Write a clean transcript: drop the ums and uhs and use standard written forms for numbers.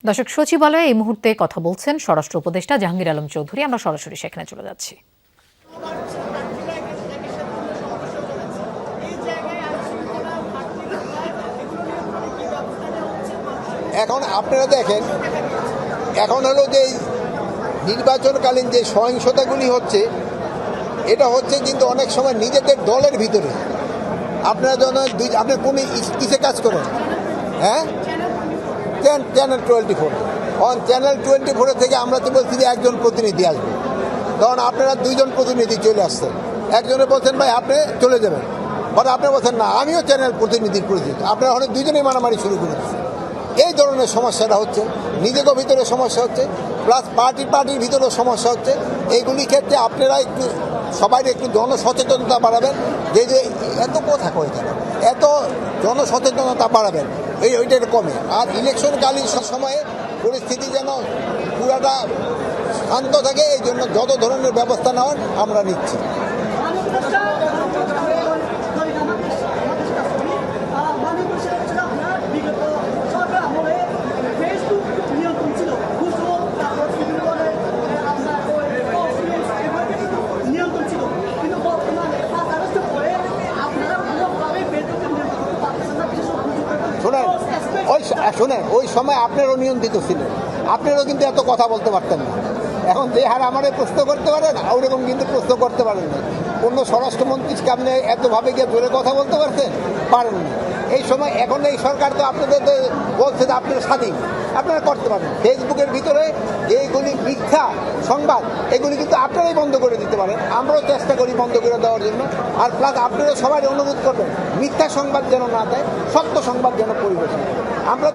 দর্শক, সচিবালয়ে এই মুহূর্তে কথা বলছেন স্বরাষ্ট্র উপদেষ্টা জাহাঙ্গীর আলম চৌধুরী। আমরা সরাসরি সেখানে চলে যাচ্ছি। এখন আপনারা দেখেন, এখন হলো যে নির্বাচনকালীন যে সহিংসতাগুলি হচ্ছে, এটা হচ্ছে কিন্তু অনেক সময় নিজেদের দলের ভিতরে। আপনারা যখন আপনি কোন কিসে কাজ করেন? হ্যাঁ, চ্যানেল 24। চ্যানেল 24 থেকে আমরা তো বলছি যে একজন প্রতিনিধি আসবে, তখন আপনারা দুইজন প্রতিনিধি চলে আসছেন। একজনে বলছেন ভাই আপনি চলে যাবেন, পরে আপনি বলছেন না আমিও চ্যানেল প্রতিনিধির পরিচিত। আপনারা হয়তো দুইজনেই মারামারি শুরু করে দিচ্ছেন। এই ধরনের সমস্যাটা হচ্ছে, নিজেদের ভিতরে সমস্যা হচ্ছে, প্লাস পার্টির ভিতরেও সমস্যা হচ্ছে। এইগুলি ক্ষেত্রে আপনারা একটু সবাই একটু জনসচেতনতা বাড়াবেন, যে এত কথা কয়ে থাকেন, এত জনসচেতনতা বাড়াবেন, ওইটার কমে। আর ইলেকশনকালীন সময়ে পরিস্থিতি যেন পুরাটা শান্ত থাকে, এই জন্য যত ধরনের ব্যবস্থা নেওয়ার আমরা নিচ্ছি। শোনেন, ওই সময় আপনারও নিয়ন্ত্রিত ছিলেন, আপনারও কিন্তু এত কথা বলতে পারতেন না। এখন যে হার আমাদের প্রশ্ন করতে পারেন, ওরকম কিন্তু প্রশ্ন করতে পারেন না। অন্য স্বরাষ্ট্রমন্ত্রীকে আপনি এতভাবে গিয়ে জোরে কথা বলতে পারেন না এই সময়। এখন এই সরকার তো আপনাদের বলছে যে আপনারা স্বাধীন, আপনারা করতে পারেন। ফেসবুকের ভিতরে এইগুলি মিথ্যা সংবাদ, এগুলি কিন্তু আপনারাই বন্ধ করে দিতে পারেন। আমরাও চেষ্টা করি বন্ধ করে দেওয়ার জন্য। আর প্লাস আপনারা সবাই অনুরোধ করবেন মিথ্যা সংবাদ যেন না দেয়, সত্য সংবাদ যেন পরিবেশন। আমরা